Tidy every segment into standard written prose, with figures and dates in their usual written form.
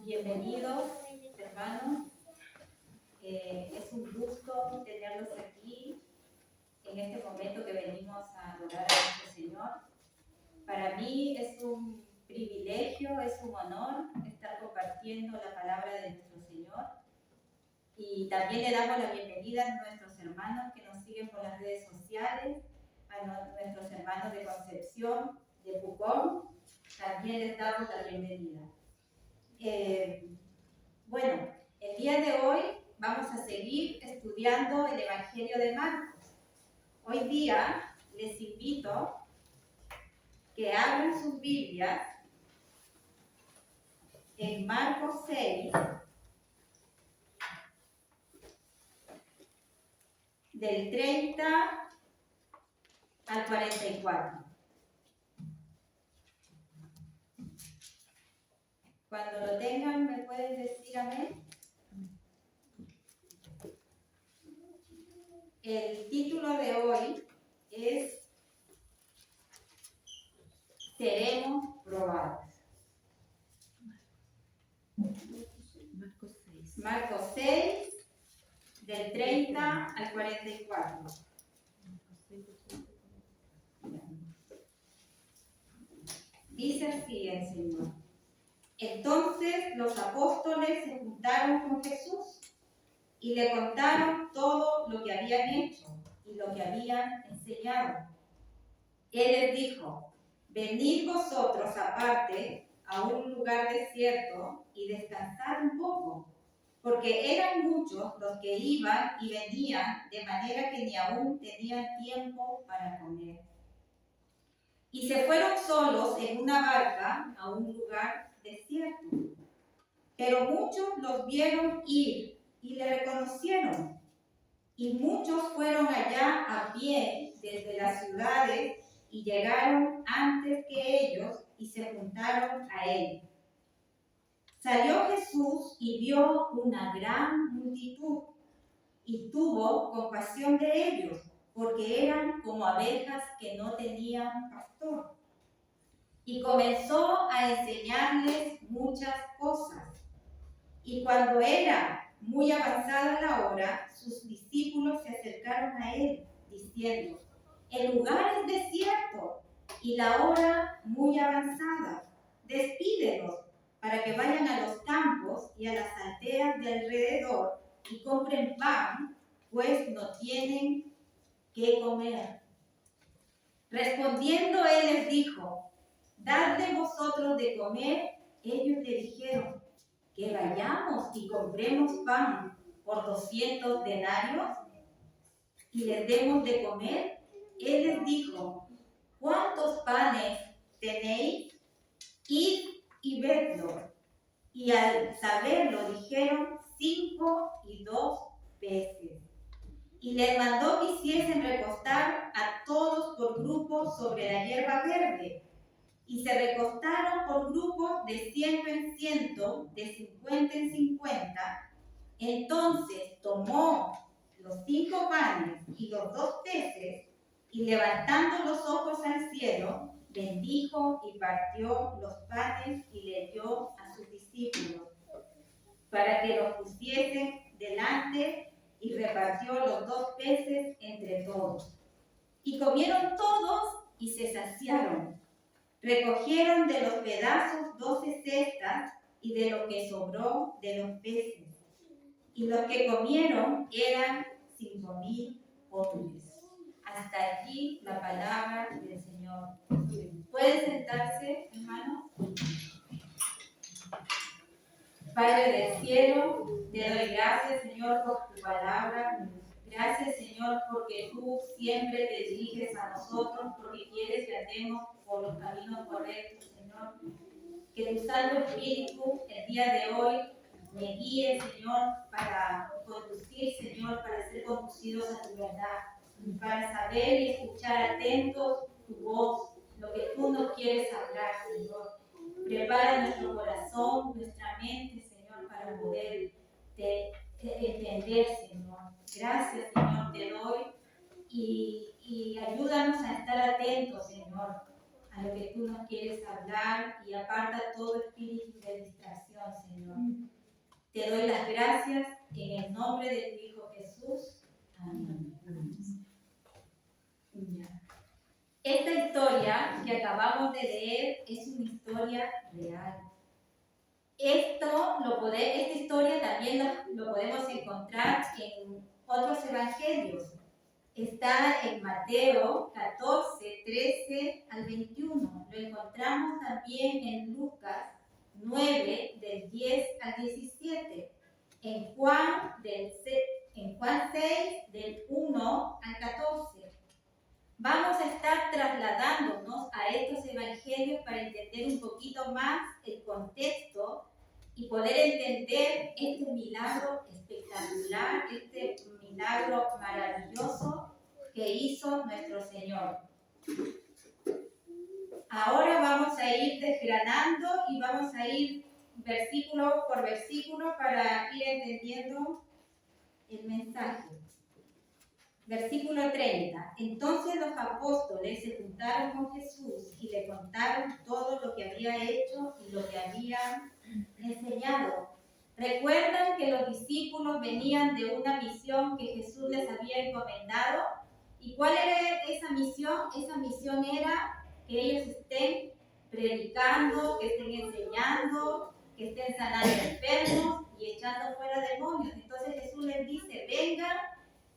Bienvenidos, hermanos. Es un gusto tenerlos aquí en este momento que venimos a adorar a nuestro Señor. Para mí es un privilegio, es un honor estar compartiendo la palabra de nuestro Señor. Y también le damos la bienvenida a nuestros hermanos que nos siguen por las redes sociales, a nuestros hermanos de Concepción, de Pucón. También les damos la bienvenida. Bueno, el día de hoy vamos a seguir estudiando el Evangelio de Marcos. Hoy día les invito que abran sus Biblias en Marcos 6, del 30 al 44. Cuando lo tengan, ¿me pueden decir amén? El título de hoy es Seremos probados. Marcos 6, del 30 al 44. Dice así el Señor. Entonces los apóstoles se juntaron con Jesús y le contaron todo lo que habían hecho y lo que habían enseñado. Él les dijo: venid vosotros aparte a un lugar desierto y descansad un poco, porque eran muchos los que iban y venían, de manera que ni aún tenían tiempo para comer. Y se fueron solos en una barca a un lugar desierto. Pero muchos los vieron ir y le reconocieron. Y muchos fueron allá a pie desde las ciudades y llegaron antes que ellos y se juntaron a él. Salió Jesús y vio una gran multitud y tuvo compasión de ellos, porque eran como abejas que no tenían pastor. Y comenzó a enseñarles muchas cosas. Y cuando era muy avanzada la hora, sus discípulos se acercaron a él, diciendo: el lugar es desierto y la hora muy avanzada. Despídelos para que vayan a los campos y a las aldeas de alrededor y compren pan, pues no tienen qué comer. Respondiendo él les dijo: dadle vosotros de comer. Ellos le dijeron: que vayamos y compremos pan por 200 denarios y les demos de comer. Él les dijo: ¿cuántos panes tenéis? Id y vedlo. Y al saberlo dijeron: 5 y 2 peces. Y les mandó que hiciesen recostar a todos por grupos sobre la hierba verde. Y se recostaron por grupos de 100 en 100, de 50 en 50. Entonces tomó los 5 panes y los 2 peces, y levantando los ojos al cielo, bendijo y partió los panes y les dio a sus discípulos, para que los pusiesen delante, y repartió los 2 peces entre todos. Y comieron todos y se saciaron. Recogieron de los pedazos 12 cestas y de lo que sobró de los peces. Y los que comieron eran 5,000 hombres. Hasta aquí la palabra del Señor. ¿Pueden sentarse, hermanos? Padre del cielo, te doy gracias, Señor, por tu palabra. Gracias, Señor, porque tú siempre te diriges a nosotros, porque quieres que andemos por los caminos correctos, Señor. Que tu Santo Espíritu el día de hoy me guíe, Señor, para conducir, Señor, para ser conducidos a tu verdad, para saber y escuchar atentos tu voz, lo que tú nos quieres hablar, Señor. Prepara nuestro corazón, nuestra mente, Señor, para poder entender, Señor. Gracias, Señor, te doy y ayúdanos a estar atentos, Señor, a lo que tú nos quieres hablar y aparta todo espíritu de distracción, Señor. Te doy las gracias en el nombre de tu Hijo Jesús. Amén. Esta historia que acabamos de leer es una historia real. Esta historia también lo podemos encontrar en otros evangelios. Está en Mateo 14, 13 al 21. Lo encontramos también en Lucas 9, del 10 al 17. En Juan 6, del 1 al 14. Vamos a estar trasladándonos a estos evangelios para entender un poquito más el contexto y poder entender este milagro espectacular, este milagro maravilloso que hizo nuestro Señor. Ahora vamos a ir desgranando y vamos a ir versículo por versículo para ir entendiendo el mensaje. Versículo 30. Entonces los apóstoles se juntaron con Jesús y le contaron todo lo que había hecho y lo que había enseñado. ¿Recuerdan que los discípulos venían de una misión que Jesús les había encomendado? ¿Y cuál era esa misión? Esa misión era que ellos estén predicando, que estén enseñando, que estén sanando enfermos y echando fuera demonios. Entonces Jesús les dice, vengan,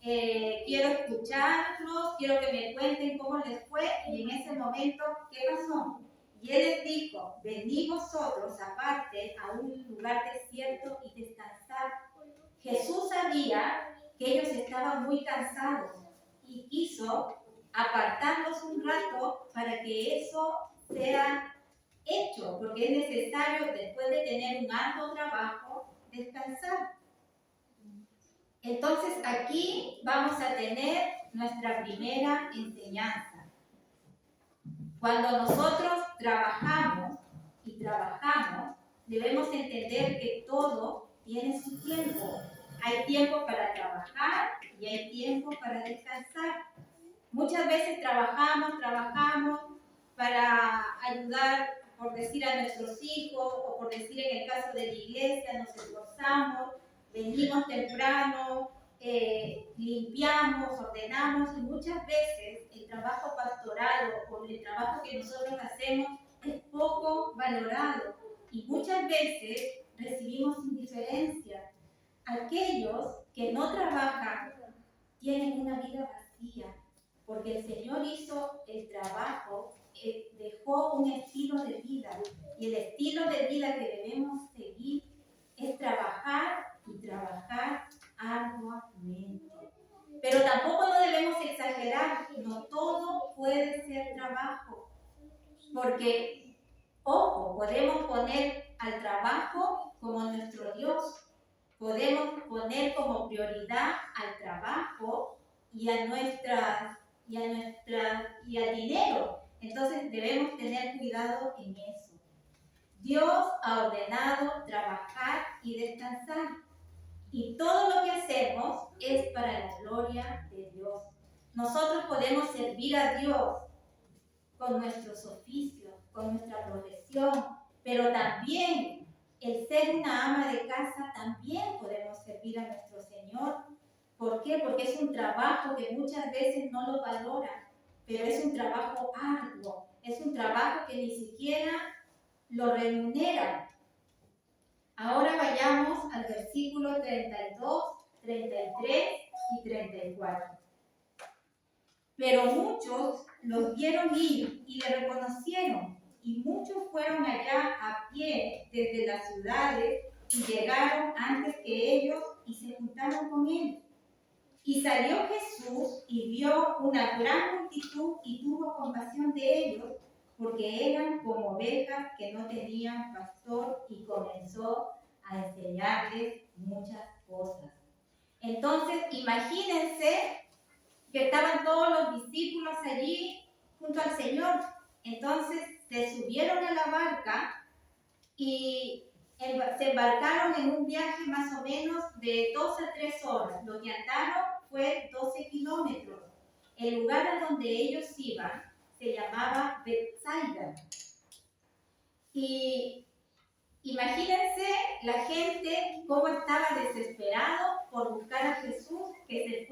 quiero escucharlos, quiero que me cuenten cómo les fue. Y en ese momento, ¿qué pasó? Y Él les dijo, venid vosotros aparte a un lugar desierto y descansad. Jesús sabía que ellos estaban muy cansados y quiso apartarlos un rato para que eso sea hecho, porque es necesario, después de tener un arduo trabajo, descansar. Entonces aquí vamos a tener nuestra primera enseñanza. Cuando nosotros trabajamos, debemos entender que todo tiene su tiempo. Hay tiempo para trabajar y hay tiempo para descansar. Muchas veces trabajamos para ayudar, por decir, a nuestros hijos, o por decir en el caso de la iglesia, nos esforzamos, venimos temprano, limpiamos, ordenamos, y muchas veces el trabajo pastoral o el trabajo que nosotros hacemos es poco valorado y muchas veces recibimos indiferencia. Aquellos que no trabajan tienen una vida vacía, porque el Señor hizo el trabajo, dejó un estilo de vida, y el estilo de vida que debemos seguir es trabajar y trabajar arduamente. Pero tampoco no debemos exagerar, no todo puede ser trabajo, porque, ojo, podemos poner al trabajo como nuestro Dios, podemos poner como prioridad al trabajo y al dinero. Entonces debemos tener cuidado en eso. Dios ha ordenado trabajar y descansar. Y todo lo que hacemos es para la gloria de Dios. Nosotros podemos servir a Dios con nuestros oficios, con nuestra profesión, pero también el ser una ama de casa, también podemos servir a nuestro Señor. ¿Por qué? Porque es un trabajo que muchas veces no lo valoran, pero es un trabajo arduo, es un trabajo que ni siquiera lo remuneran. Ahora vayamos al versículo 32, 33 y 34. Pero muchos los vieron ir y le reconocieron, y muchos fueron allá a pie desde las ciudades y llegaron antes que ellos y se juntaron con él. Y salió Jesús y vio una gran multitud y tuvo compasión de ellos, porque eran como ovejas que no tenían pastor, y comenzó a enseñarles muchas cosas. Entonces, imagínense que estaban todos los discípulos allí junto al Señor. Entonces se subieron a la barca y se embarcaron en un viaje más o menos de 2 a 3 horas. Lo que andaron fue 12 kilómetros. El lugar a donde ellos iban se llamaba Bethsaida. Y imagínense la gente cómo estaba desesperado por buscar a Jesús, que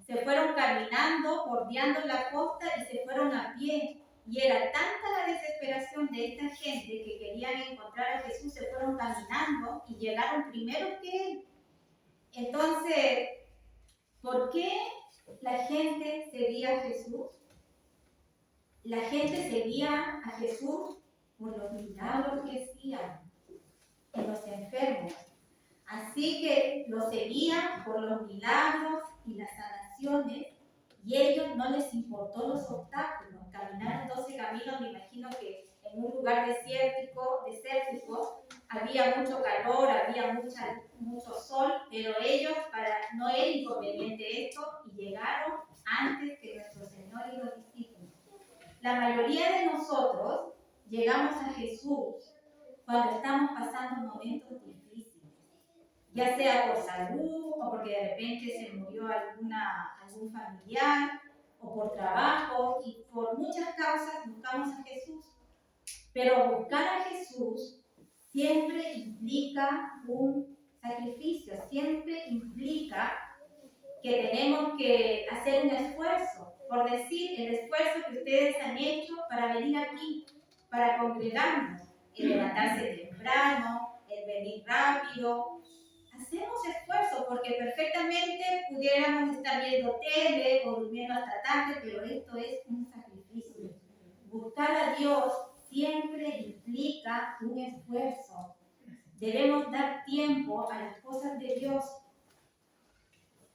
se fueron caminando, bordeando la costa y se fueron a pie. Y era tanta la desesperación de esta gente que querían encontrar a Jesús, se fueron caminando y llegaron primero que él. Entonces, ¿por qué la gente seguía a Jesús? La gente seguía a Jesús por los milagros que hacía en los enfermos. Así que lo seguían por los milagros y las sanaciones, y a ellos no les importó los obstáculos. Caminaron 12 caminos, me imagino que en un lugar desértico había mucho calor, había mucho sol, pero ellos, no era inconveniente esto, y llegaron antes que nuestro Señor y los discípulos. La mayoría de nosotros llegamos a Jesús cuando estamos pasando momentos difíciles, ya sea por salud o porque de repente se murió algún familiar o por trabajo, y por muchas causas buscamos a Jesús. Pero buscar a Jesús siempre implica un sacrificio, siempre implica que tenemos que hacer un esfuerzo, por decir, el esfuerzo que ustedes han hecho para venir aquí, para congregarnos, el levantarse temprano, el venir rápido. Hacemos esfuerzo porque perfectamente pudiéramos estar viendo tele o durmiendo hasta tarde, pero esto es un sacrificio. Buscar a Dios siempre implica un esfuerzo. Debemos dar tiempo a las cosas de Dios,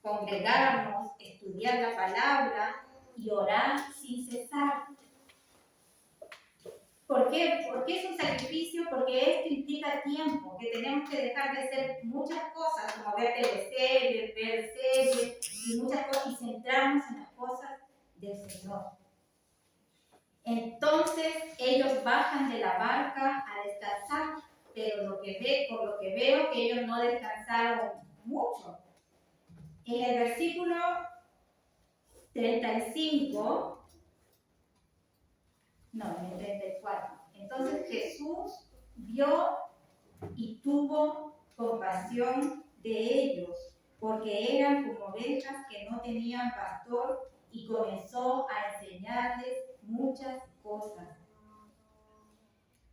congregarnos, estudiar la palabra y orar sin cesar. ¿Por qué? Porque es un sacrificio, porque esto implica tiempo, que tenemos que dejar de hacer muchas cosas, como ver teleseries, ver series y muchas cosas, y centrarnos en las cosas del Señor. Entonces ellos bajan de la barca a descansar, pero por lo que veo que ellos no descansaron mucho. En el versículo 35, no, en el 34. Entonces Jesús vio y tuvo compasión de ellos, porque eran como ovejas que no tenían pastor, y comenzó a enseñarles muchas cosas.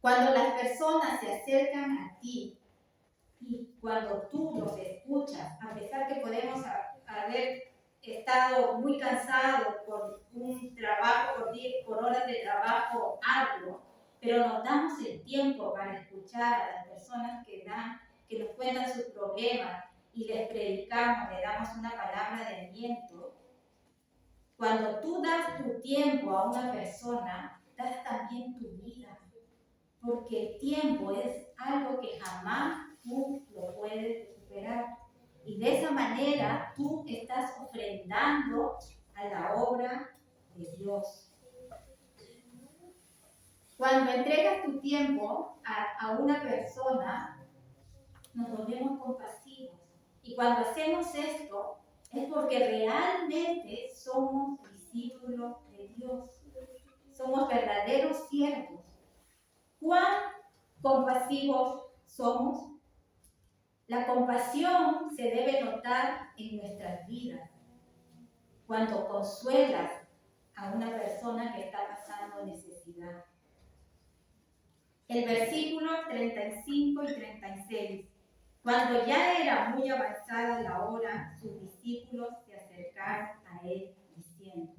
Cuando las personas se acercan a ti y cuando tú los escuchas, a pesar que podemos haber estado muy cansados por un trabajo, por horas de trabajo arduo, pero nos damos el tiempo para escuchar a las personas que nos cuentan sus problemas y les predicamos, le damos una palabra de aliento. Cuando tú das tu tiempo a una persona, das también tu vida, porque el tiempo es algo que jamás tú lo puedes recuperar. Y de esa manera tú estás ofrendando a la obra de Dios. Cuando entregas tu tiempo a una persona, nos volvemos compasivos. Y cuando hacemos esto, es porque realmente somos discípulos de Dios. Somos verdaderos siervos. ¿Cuán compasivos somos? La compasión se debe notar en nuestras vidas. Cuando consuelas a una persona que está pasando necesidad. El versículo 35 y 36. Cuando ya era muy avanzada la hora, sus discípulos se acercaron a él diciendo: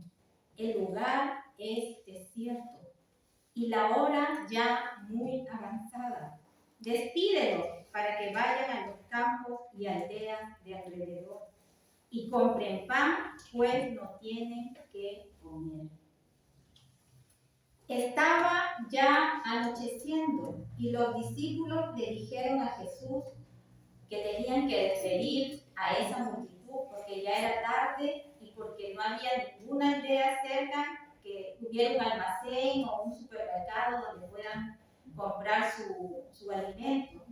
el lugar es desierto y la hora ya muy avanzada. Despídelos para que vayan a los campos y aldeas de alrededor y compren pan, pues no tienen que comer. Estaba ya anocheciendo y los discípulos le dijeron a Jesús que tenían que despedir a esa multitud porque ya era tarde y porque no había ninguna aldea cerca que tuviera un almacén o un supermercado donde puedan comprar su alimento.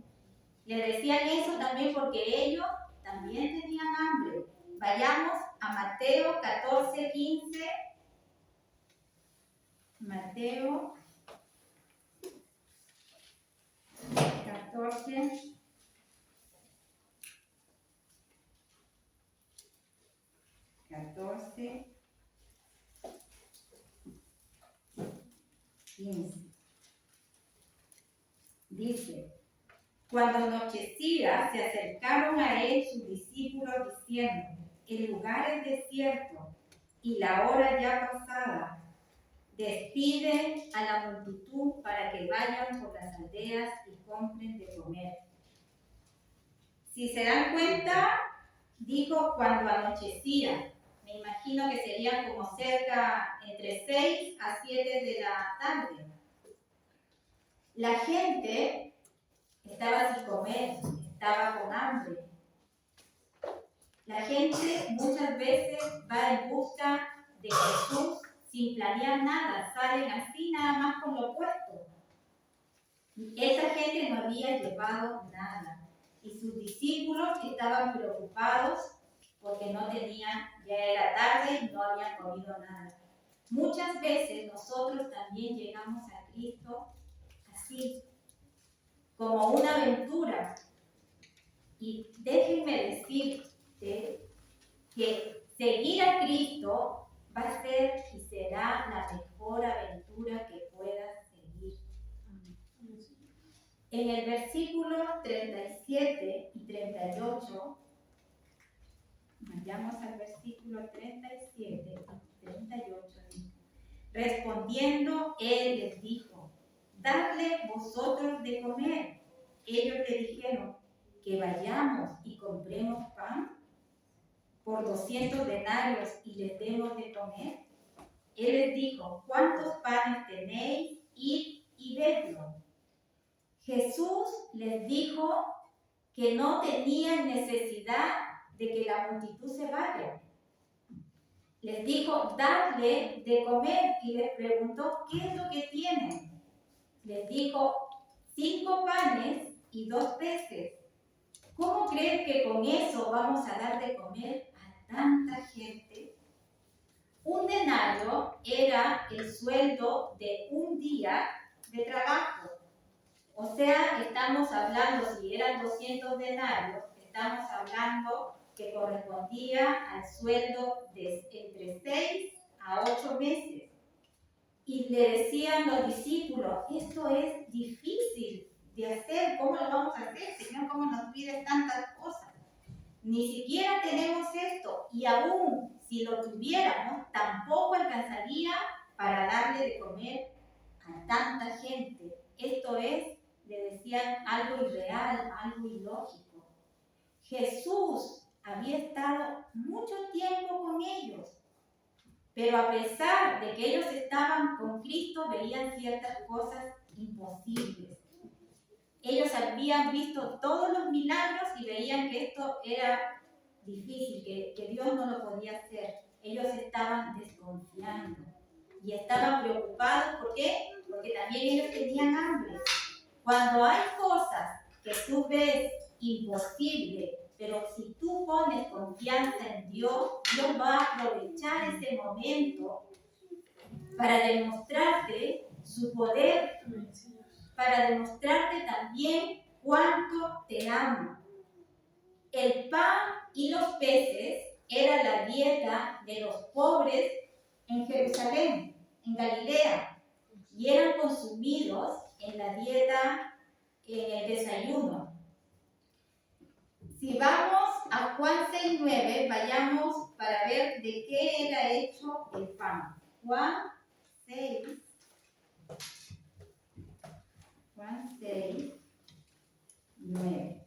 Le decían eso también porque ellos también tenían hambre. Vayamos a Mateo 14, 15 Mateo 14. 14, 15. Dice, cuando anochecía, se acercaron a él sus discípulos diciendo, el lugar es desierto y la hora ya pasada. Despide a la multitud para que vayan por las aldeas y compren de comer. Si se dan cuenta, dijo cuando anochecía. Me imagino que sería como cerca entre 6 a 7 de la tarde. La gente estaba sin comer, estaba con hambre. La gente muchas veces va en busca de Jesús sin planear nada, salen así nada más con lo puesto. Esa gente no había llevado nada y sus discípulos estaban preocupados porque no tenían, ya era tarde y no habían comido nada. Muchas veces nosotros también llegamos a Cristo así, como una aventura. Y déjenme decirte que seguir a Cristo va a ser y será la mejor aventura que puedas seguir. En el versículo 37 y 38, vayamos al versículo 37 y 38, respondiendo, él les dijo, dadle vosotros de comer. Ellos le dijeron, que vayamos y compremos pan por 200 denarios y les demos de comer. Él les dijo, ¿cuántos panes tenéis? Id y vedlo. Jesús les dijo que no tenían necesidad de que la multitud se vaya. Les dijo, dadle de comer, y les preguntó, ¿qué es lo que tienen? Les dijo, 5 panes y 2 peces. ¿Cómo creen que con eso vamos a dar de comer a tanta gente? Un denario era el sueldo de un día de trabajo. O sea, estamos hablando, si eran 200 denarios, estamos hablando que correspondía al sueldo de entre 6 a 8 meses. Y le decían los discípulos, esto es difícil de hacer, ¿cómo lo vamos a hacer, Señor? ¿Cómo nos pides tantas cosas? Ni siquiera tenemos esto, y aún si lo tuviéramos, tampoco alcanzaría para darle de comer a tanta gente. Esto es, le decían, algo irreal, algo ilógico. Jesús había estado mucho tiempo con ellos, pero a pesar de que ellos estaban con Cristo, veían ciertas cosas imposibles. Ellos habían visto todos los milagros y veían que esto era difícil, que Dios no lo podía hacer. Ellos estaban desconfiando y estaban preocupados. ¿Por qué? Porque también ellos tenían hambre. Cuando hay cosas que tú ves imposibles, pero si tú pones confianza en Dios, Dios va a aprovechar ese momento para demostrarte su poder, para demostrarte también cuánto te ama. El pan y los peces era la dieta de los pobres en Jerusalén, en Galilea, y eran consumidos en la dieta, en el desayuno. Si vamos a Juan 6:9, vayamos para ver de qué era hecho el pan. Juan 6, 9.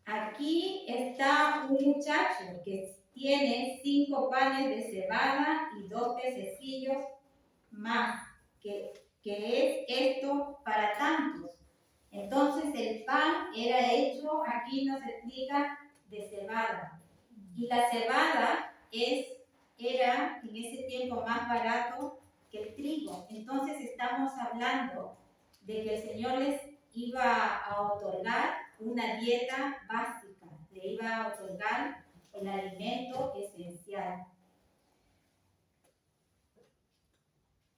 Aquí está un muchacho que tiene 5 panes de cebada y 2 pececillos más, que es esto para tantos. Entonces el pan era hecho, aquí nos explica, de cebada. Y la cebada era en ese tiempo más barato que el trigo. Entonces estamos hablando de que el Señor les iba a otorgar una dieta básica, le iba a otorgar el alimento esencial.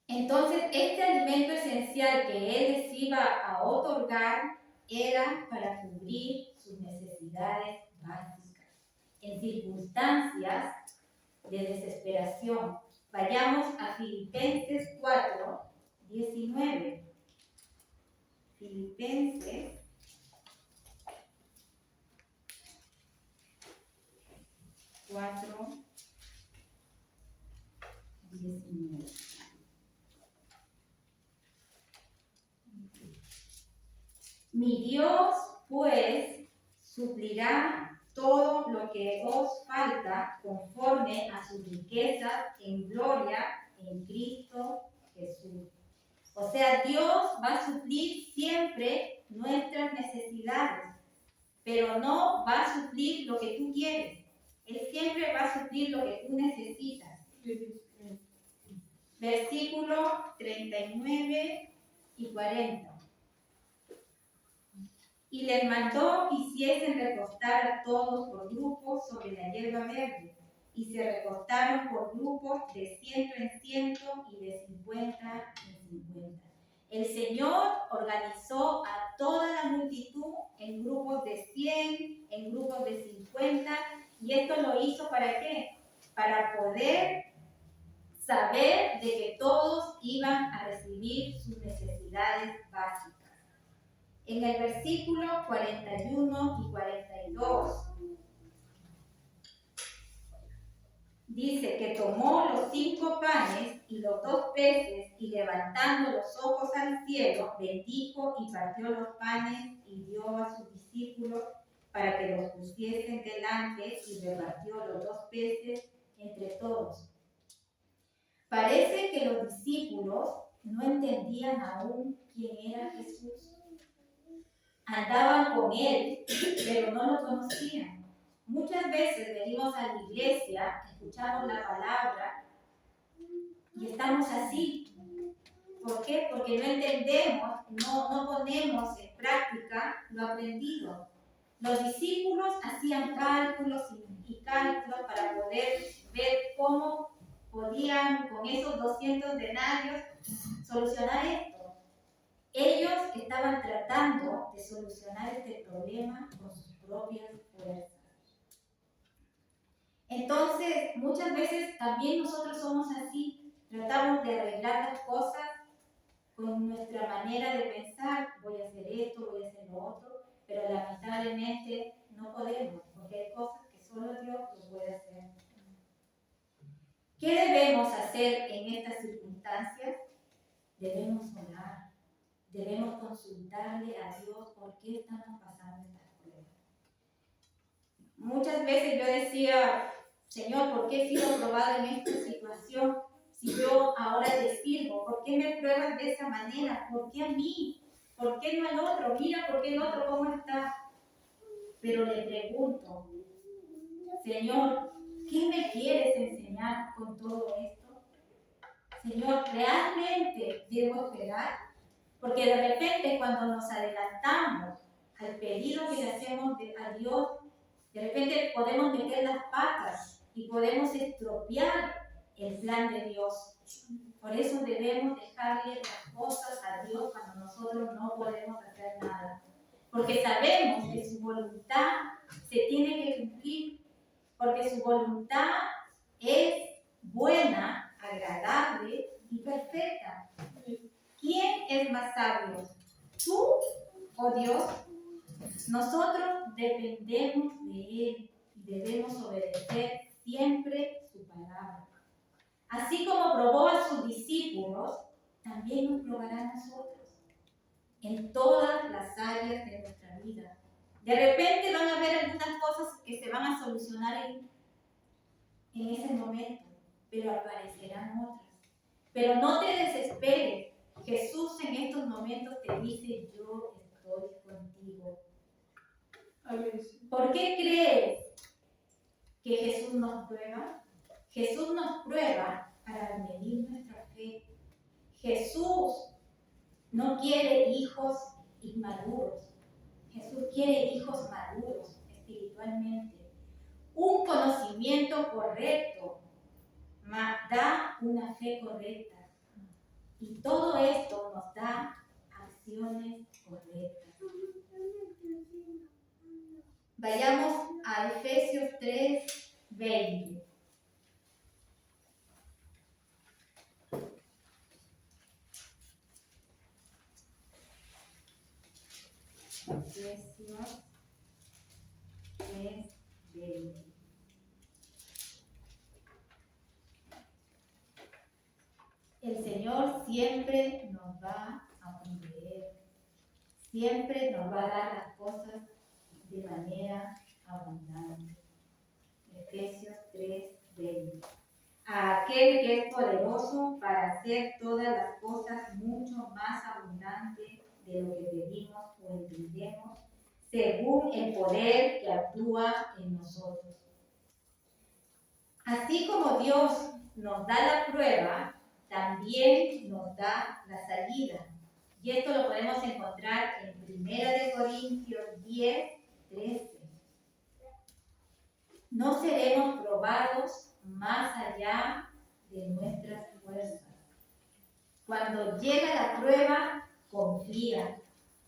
Entonces, este alimento esencial que él les iba a otorgar era para cubrir sus necesidades básicas en circunstancias de desesperación. Vayamos a Filipenses 4, 19. Filipenses 4, 19. Mi Dios, pues, suplirá todo lo que os falta conforme a sus riquezas en gloria en Cristo Jesús. O sea, Dios va a suplir siempre nuestras necesidades, pero no va a suplir lo que tú quieres. Él siempre va a suplir lo que tú necesitas. Versículos 39 y 40. Y les mandó que hiciesen recostar a todos por grupos sobre la hierba verde. Y se recostaron por grupos de 100 en 100 y de 50 en 50. El Señor organizó a toda la multitud en grupos de 100, en grupos de 50. Y esto lo hizo ¿para qué? Para poder saber de que todos iban a recibir sus necesidades básicas. En el versículo 41 y 42 dice que tomó los 5 panes y los 2 peces y levantando los ojos al cielo, bendijo y partió los panes y dio a sus discípulos para que los pusiesen delante y repartió los 2 peces entre todos. Parece que los discípulos no entendían aún quién era Jesús. Andaban con él, pero no lo conocían. Muchas veces venimos a la iglesia, escuchamos la palabra y estamos así. ¿Por qué? Porque no entendemos, no ponemos en práctica lo aprendido. Los discípulos hacían cálculos y cálculos para poder ver cómo podían con esos 200 denarios solucionar esto. Ellos estaban tratando de solucionar este problema con sus propias fuerzas. Entonces, muchas veces también nosotros somos así. Tratamos de arreglar las cosas con nuestra manera de pensar. Voy a hacer esto, voy a hacer lo otro, pero lamentablemente no podemos, porque hay cosas que solo Dios lo puede hacer. ¿Qué debemos hacer en estas circunstancias? Debemos orar. Debemos consultarle a Dios por qué estamos pasando estas pruebas. Muchas veces yo decía, Señor, ¿por qué he sido probado en esta situación? Si yo ahora te sirvo, ¿por qué me pruebas de esa manera? ¿Por qué a mí? ¿Por qué no al otro? Mira, ¿por qué el otro cómo está? Pero le pregunto, Señor, ¿qué me quieres enseñar con todo esto? Señor, ¿realmente debo esperar? Porque de repente cuando nos adelantamos al pedido que le hacemos a Dios, de repente podemos meter las patas y podemos estropear el plan de Dios. Por eso debemos dejarle las cosas a Dios cuando nosotros no podemos hacer nada. Porque sabemos que su voluntad se tiene que cumplir, porque su voluntad es buena, agradable y perfecta. ¿Quién es más sabio? ¿Tú o Dios? Nosotros dependemos de Él y debemos obedecer siempre su palabra. Así como probó a sus discípulos, también nos probará a nosotros en todas las áreas de nuestra vida. De repente van a haber algunas cosas que se van a solucionar en ese momento, pero aparecerán otras. Pero no te desesperes. Jesús en estos momentos te dice, yo estoy contigo. ¿Por qué crees que Jesús nos prueba? Jesús nos prueba para medir nuestra fe. Jesús no quiere hijos inmaduros. Jesús quiere hijos maduros espiritualmente. Un conocimiento correcto da una fe correcta. Y todo esto nos da acciones correctas. Vayamos a Efesios 3:20. Efesios 3:20. El Señor siempre nos va a proveer, siempre nos va a dar las cosas de manera abundante. Efesios 3:20. A aquel que es poderoso para hacer todas las cosas mucho más abundantes de lo que pedimos o entendemos, según el poder que actúa en nosotros. Así como Dios nos da la prueba, también nos da la salida. Y esto lo podemos encontrar en 1 Corintios 10:13. No seremos probados más allá de nuestras fuerzas. Cuando llega la prueba, confía.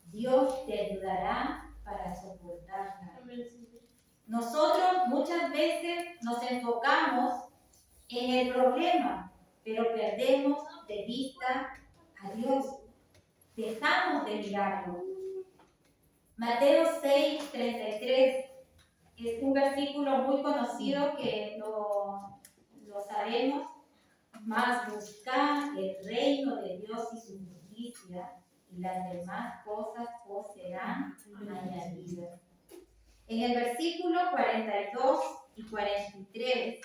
Dios te ayudará para soportarla. Nosotros muchas veces nos enfocamos en el problema, pero perdemos de vista a Dios. Dejamos de mirarlo. Mateo 6:33 es un versículo muy conocido que lo sabemos. Mas buscad el reino de Dios y su justicia, y las demás cosas os serán añadidas. En el versículo 42 y 43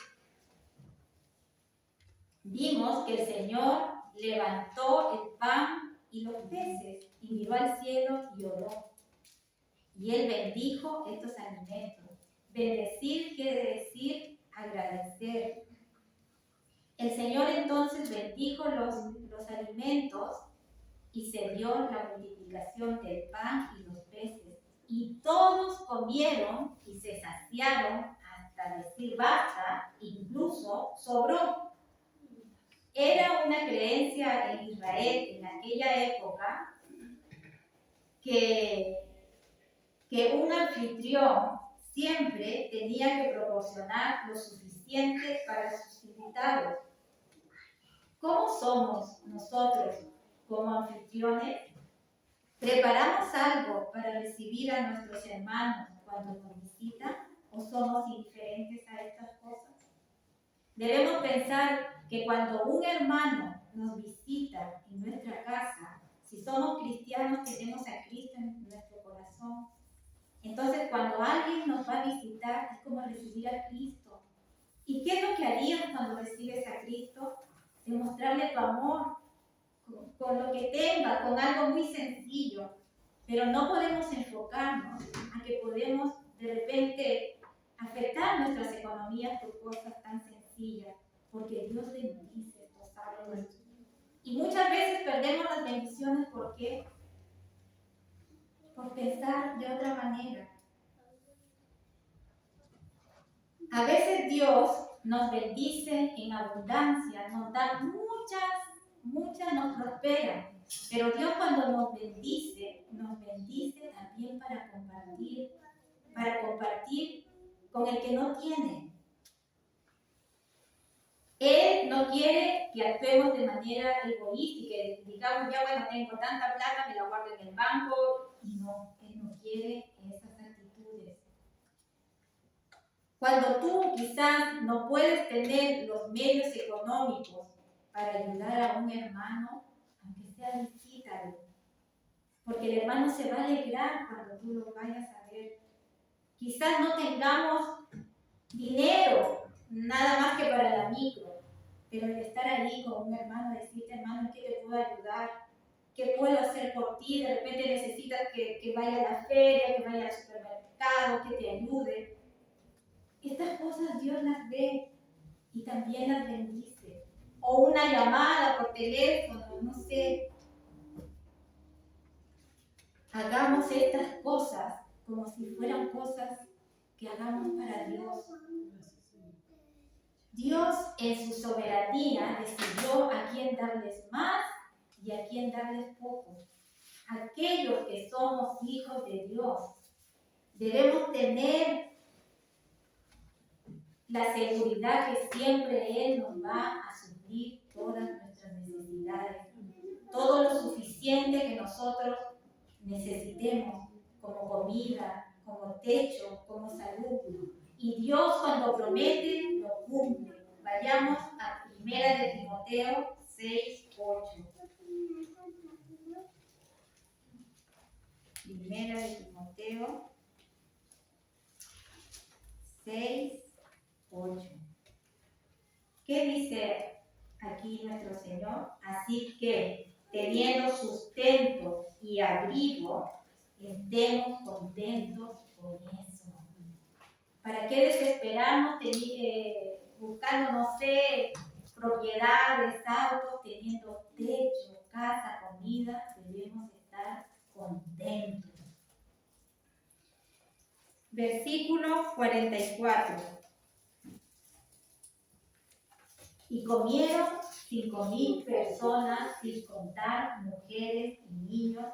vimos que el Señor levantó el pan y los peces y miró al cielo y oró. Y Él bendijo estos alimentos. Bendecir quiere decir agradecer. El Señor entonces bendijo los alimentos y se dio la multiplicación del pan y los peces. Y todos comieron y se saciaron hasta decir basta, incluso sobró. Era una creencia en Israel en aquella época que un anfitrión siempre tenía que proporcionar lo suficiente para sus invitados. ¿Cómo somos nosotros como anfitriones? ¿Preparamos algo para recibir a nuestros hermanos cuando nos visitan o somos indiferentes a estas cosas? Debemos pensar que cuando un hermano nos visita en nuestra casa, si somos cristianos tenemos a Cristo en nuestro corazón. Entonces cuando alguien nos va a visitar es como recibir a Cristo. ¿Y qué es lo que harías cuando recibes a Cristo? Demostrarle tu amor con lo que tenga, con algo muy sencillo, pero no podemos enfocarnos a que podemos de repente afectar nuestras economías por cosas tan sencillas, porque Dios bendice estos árboles. Y muchas veces perdemos las bendiciones, ¿por qué? Por pensar de otra manera. A veces Dios nos bendice en abundancia, nos da muchas nos prospera. Pero Dios cuando nos bendice también para compartir con el que no tiene. Él no quiere que actuemos de manera egoísta y que digamos, ya bueno, tengo tanta plata, me la guardo en el banco. Y no, Él no quiere esas actitudes. Cuando tú quizás no puedes tener los medios económicos para ayudar a un hermano, aunque sea visítalo, porque el hermano se va a alegrar cuando tú lo vayas a ver. Quizás no tengamos dinero, nada más que para la micro, pero el estar ahí con un hermano, decirte, hermano, ¿qué te puedo ayudar? ¿Qué puedo hacer por ti? De repente necesitas que vaya a la feria, que vaya al supermercado, que te ayude. Estas cosas Dios las ve y también las bendice. O una llamada por teléfono, no sé. hagamos estas cosas como si fueran cosas que hagamos para Dios. Dios en su soberanía decidió a quién darles más y a quién darles poco. Aquellos que somos hijos de Dios debemos tener la seguridad que siempre Él nos va a suplir todas nuestras necesidades, todo lo suficiente que nosotros necesitemos, como comida, como techo, como salud. Y Dios cuando promete, lo cumple. Vayamos a 1 de Timoteo 6:8. 1 de Timoteo 6:8. ¿Qué dice aquí nuestro Señor? Así que, teniendo sustento y abrigo, estemos contentos con eso. ¿Para qué desesperarnos buscando, no sé, propiedades, autos, teniendo techo, casa, comida? Debemos estar contentos. Versículo 44. Y comieron 5.000 personas, sin contar mujeres y niños.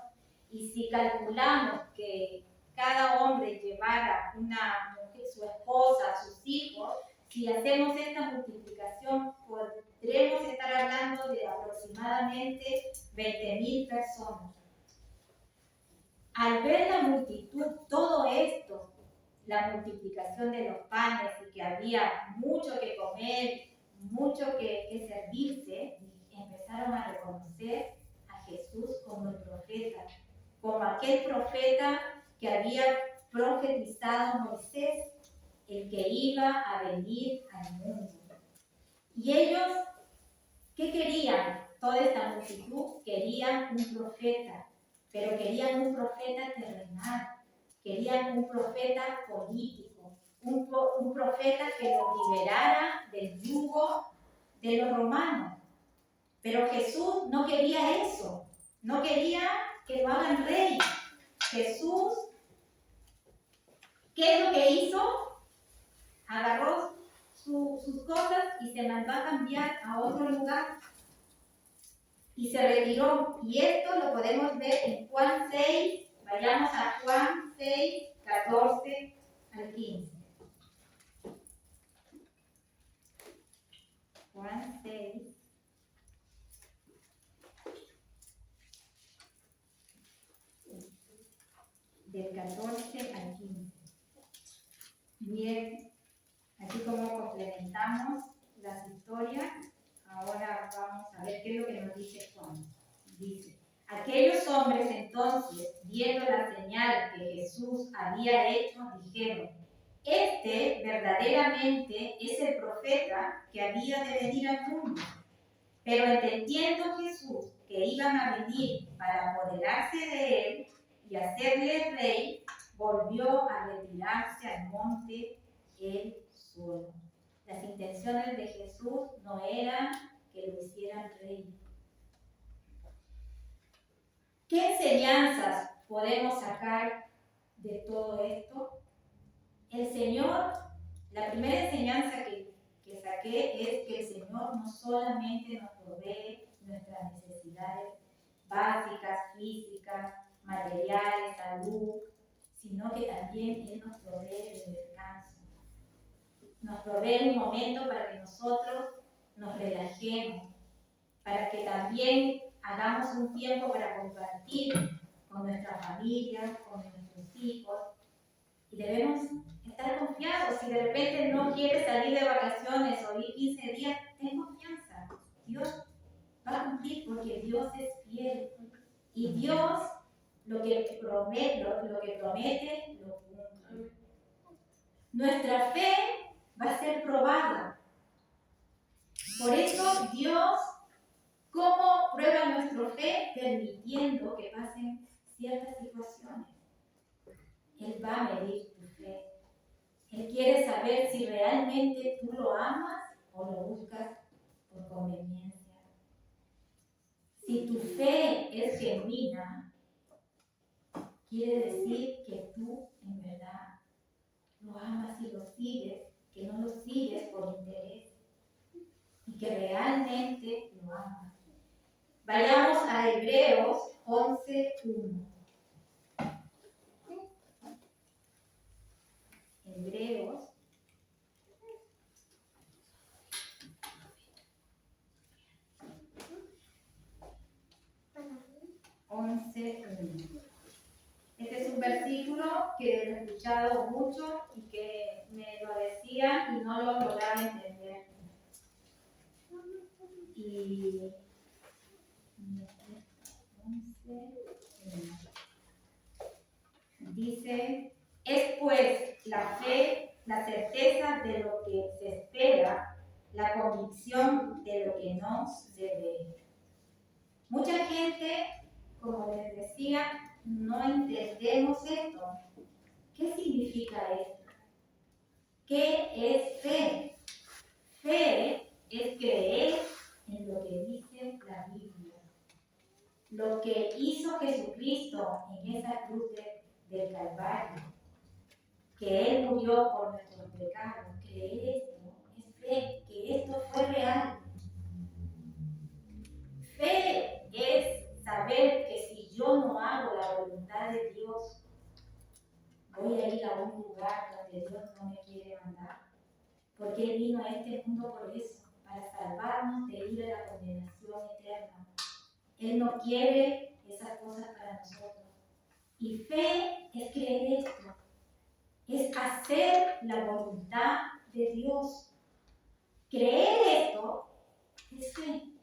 Y si calculamos que cada hombre llevara una mujer, su esposa, sus hijos, si hacemos esta multiplicación, podremos estar hablando de aproximadamente 20.000 personas. Al ver la multitud, todo esto, la multiplicación de los panes y que había mucho que comer, mucho que servirse, empezaron a reconocer a Jesús como el profeta, como aquel profeta que había profetizado Moisés, el que iba a venir al mundo. Y ellos, ¿qué querían? Toda esta multitud querían un profeta, pero querían un profeta terrenal, querían un profeta político, un profeta que los liberara del yugo de los romanos. Pero Jesús no quería eso, no quería que lo hagan rey. Jesús, ¿qué es lo que hizo? Agarró sus cosas y se mandó a cambiar a otro lugar. Y se retiró. Y esto lo podemos ver en Juan 6. Vayamos a Juan 6, 14 al 15. Juan 6. Del 14 al 15. Bien, así como complementamos las historias, ahora vamos a ver qué es lo que nos dice Juan. Dice: aquellos hombres entonces, viendo la señal que Jesús había hecho, dijeron: este verdaderamente es el profeta que había de venir al mundo. Pero entendiendo Jesús que iban a venir para apoderarse de él y hacerle rey, volvió a retirarse al monte él solo. Las intenciones de Jesús no eran que lo hicieran rey. ¿Qué enseñanzas podemos sacar de todo esto? El Señor, la primera enseñanza que saqué es que el Señor no solamente nos provee nuestras necesidades básicas, físicas, materiales, salud, sino que también Él nos provee de descanso. Nos provee un momento para que nosotros nos relajemos, para que también hagamos un tiempo para compartir con nuestra familia, con nuestros hijos. Y debemos estar confiados. Si de repente no quieres salir de vacaciones o ir 15 días, ten confianza. Dios va a cumplir porque Dios es fiel. Y Dios lo que promete, lo cumple. Nuestra fe va a ser probada. Por eso Dios, ¿cómo prueba nuestra fe? Permitiendo que pasen ciertas situaciones. Él va a medir tu fe. Él quiere saber si realmente tú lo amas o lo buscas por conveniencia. Si tu fe es genuina, quiere decir que tú en verdad lo amas y lo sigues, que no lo sigues por interés y que realmente lo amas. Vayamos a Hebreos 11:1. Hebreos 11:1. Este es un versículo que he escuchado mucho y que me lo decían y no lo lograba entender. Y 11:1 dice: es pues la fe, la certeza de lo que se espera, la convicción de lo que no se ve. Mucha gente, como les decía, no entendemos esto. ¿Qué significa esto? ¿Qué es fe? Fe es creer en lo que dice la Biblia. Lo que hizo Jesucristo en esa cruz del Calvario. Que Él murió por nuestros pecados. Creer esto es fe, que esto fue real. Fe es saber que si yo no hago la voluntad de Dios, voy a ir a un lugar donde Dios no me quiere mandar. Porque Él vino a este mundo por eso, para salvarnos de ir a la condenación eterna. Él no quiere esas cosas para nosotros. Y fe es creer esto, es hacer la voluntad de Dios. Creer esto es fe.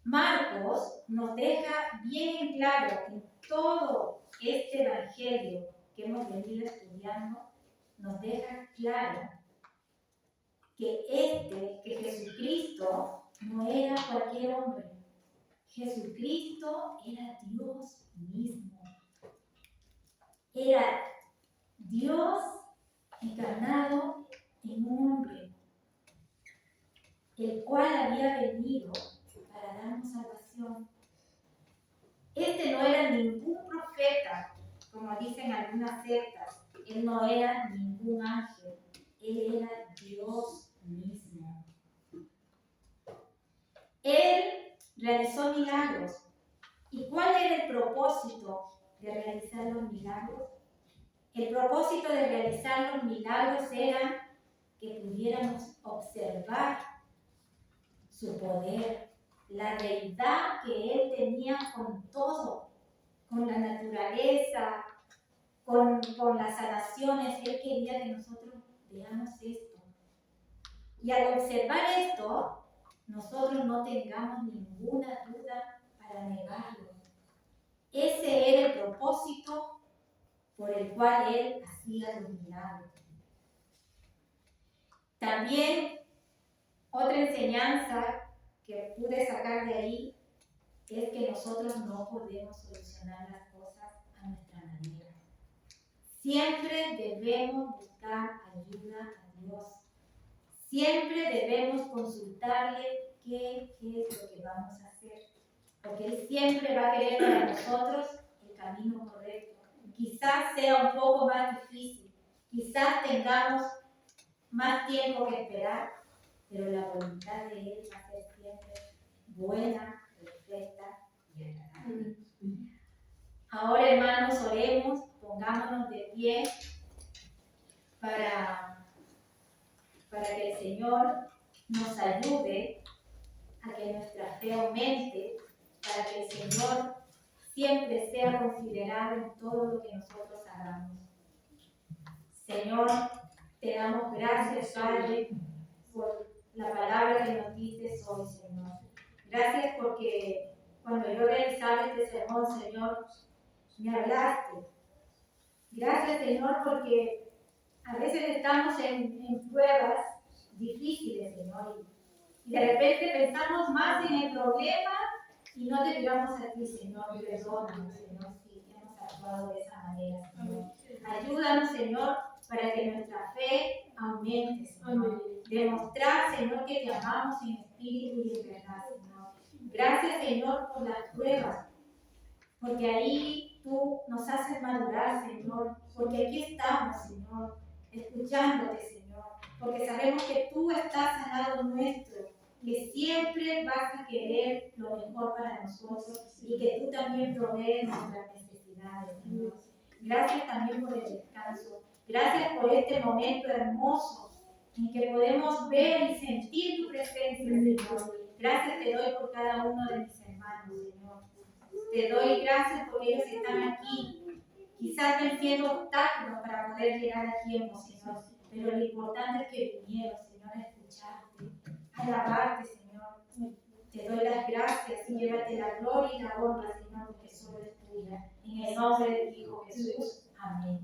Marcos nos deja bien en claro en todo este evangelio que hemos venido estudiando, nos deja claro que Jesucristo no era cualquier hombre. Jesucristo era Dios mismo. Era Dios encarnado en un hombre, el cual había venido para darnos salvación. Este no era ningún profeta, como dicen algunas sectas. Él no era ningún ángel. Él era Dios mismo. Él realizó milagros. ¿Y cuál era el propósito de realizar los milagros? El propósito de realizar los milagros era que pudiéramos observar su poder, la deidad que Él tenía con todo, con la naturaleza, con las sanaciones. Él quería que nosotros veamos esto. Y al observar esto, nosotros no tengamos ninguna duda para negarlo. Ese era el propósito por el cual Él hacía los milagros. También otra enseñanza que pude sacar de ahí es que nosotros no podemos solucionar las cosas a nuestra manera. Siempre debemos buscar ayuda a Dios. Siempre debemos consultarle qué es lo que vamos a hacer. Porque Él siempre va a querer para nosotros el camino correcto. Quizás sea un poco más difícil. Quizás tengamos más tiempo que esperar. Pero la voluntad de Él va a ser siempre buena, perfecta y agradable. Ahora, hermanos, oremos, pongámonos de pie para que el Señor nos ayude a que nuestra fe aumente, para que el Señor siempre sea considerado en todo lo que nosotros hagamos. Señor, te damos gracias, Padre, por la palabra que nos dices hoy, Señor. Gracias porque cuando yo realizaba este sermón, Señor, me hablaste. Gracias, Señor, porque a veces estamos en pruebas difíciles, Señor, y de repente pensamos más en el problema y no te digamos a ti, Señor, perdónanos, Señor, si hemos actuado de esa manera, Señor. Ayúdanos, Señor, para que nuestra fe aumente, Señor. Demostrar, Señor, que te amamos en espíritu y en verdad, Señor. Gracias, Señor, por las pruebas, porque ahí tú nos haces madurar, Señor, porque aquí estamos, Señor, escuchándote, Señor, porque sabemos que tú estás al lado nuestro, que siempre vas a querer lo mejor para nosotros y que tú también provees nuestras necesidades, Señor. Gracias también por el descanso. Gracias por este momento hermoso en que podemos ver y sentir tu presencia, Señor. Gracias te doy por cada uno de mis hermanos, Señor. Te doy gracias porque ellos están aquí, quizás venciendo obstáculos para poder llegar a tiempo, Señor. Pero lo importante es que vinieron, Señor, a escucharte, a alabarte, Señor. Te doy las gracias y llévate la gloria y la honra, Señor, porque solo es tuya. En el nombre de tu Hijo Jesús. Amén.